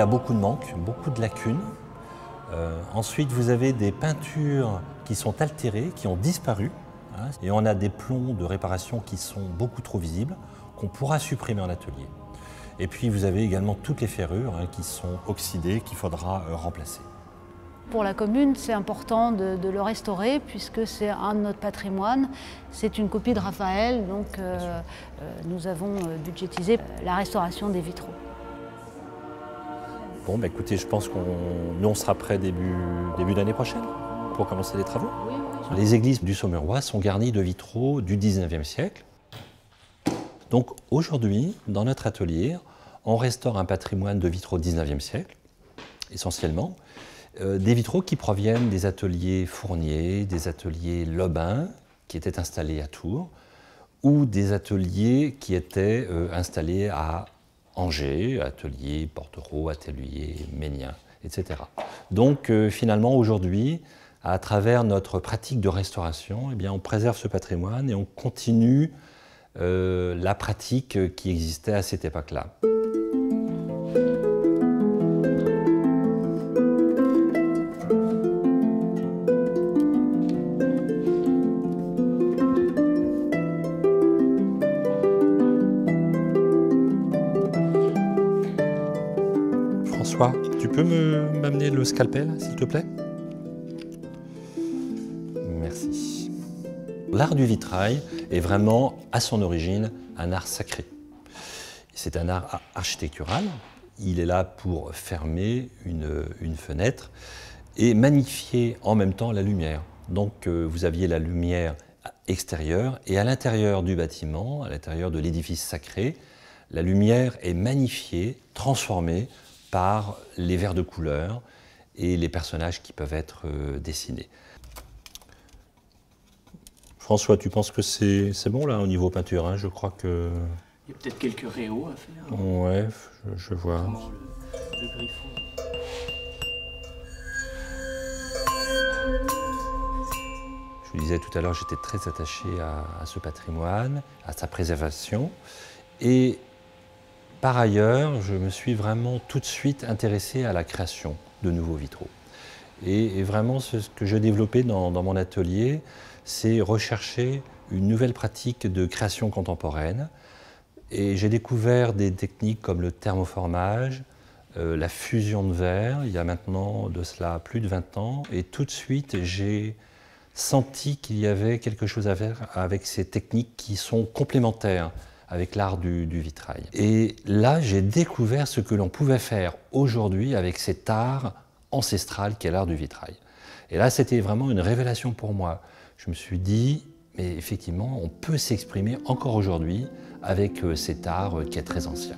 a beaucoup de manques, beaucoup de lacunes. Ensuite, vous avez des peintures qui sont altérées, qui ont disparu. Hein, et on a des plombs de réparation qui sont beaucoup trop visibles, qu'on pourra supprimer en atelier. Et puis, vous avez également toutes les ferrures qui sont oxydées, qu'il faudra remplacer. Pour la commune, c'est important de le restaurer puisque c'est un de notre patrimoine. C'est une copie de Raphaël, donc nous avons budgétisé la restauration des vitraux. Bon, bah écoutez, je pense qu'on sera prêt début d'année prochaine pour commencer les travaux. Oui, oui. Les églises du Sommerois sont garnies de vitraux du 19e siècle. Donc aujourd'hui, dans notre atelier, on restaure un patrimoine de vitraux 19e siècle, essentiellement. Des vitraux qui proviennent des ateliers Fournier, des ateliers Lobin, qui étaient installés à Tours, ou des ateliers qui étaient installés à Angers, atelier Portereau, atelier Ménien, etc. Donc finalement aujourd'hui, à travers notre pratique de restauration, eh bien, on préserve ce patrimoine et on continue la pratique qui existait à cette époque-là. François, tu peux m'amener le scalpel, s'il te plaît? Merci. L'art du vitrail est vraiment, à son origine, un art sacré. C'est un art architectural. Il est là pour fermer une fenêtre et magnifier en même temps la lumière. Donc vous aviez la lumière extérieure et à l'intérieur du bâtiment, à l'intérieur de l'édifice sacré, la lumière est magnifiée, transformée par les verres de couleur et les personnages qui peuvent être dessinés. François, tu penses que c'est bon là au niveau peinture, hein? Je crois que... Il y a peut-être quelques réaux à faire. Ouais, je vois. Comment le griffon. Je vous disais tout à l'heure, j'étais très attaché à ce patrimoine, à sa préservation. Et par ailleurs, je me suis vraiment tout de suite intéressé à la création de nouveaux vitraux. Et vraiment, ce que j'ai développé dans mon atelier, c'est rechercher une nouvelle pratique de création contemporaine. Et j'ai découvert des techniques comme le thermoformage, la fusion de verre, il y a maintenant de cela plus de 20 ans. Et tout de suite, j'ai senti qu'il y avait quelque chose à faire avec ces techniques qui sont complémentaires avec l'art du vitrail. Et là, j'ai découvert ce que l'on pouvait faire aujourd'hui avec cet art ancestral qu'est l'art du vitrail. Et là, c'était vraiment une révélation pour moi. Je me suis dit, mais effectivement, on peut s'exprimer encore aujourd'hui avec cet art qui est très ancien.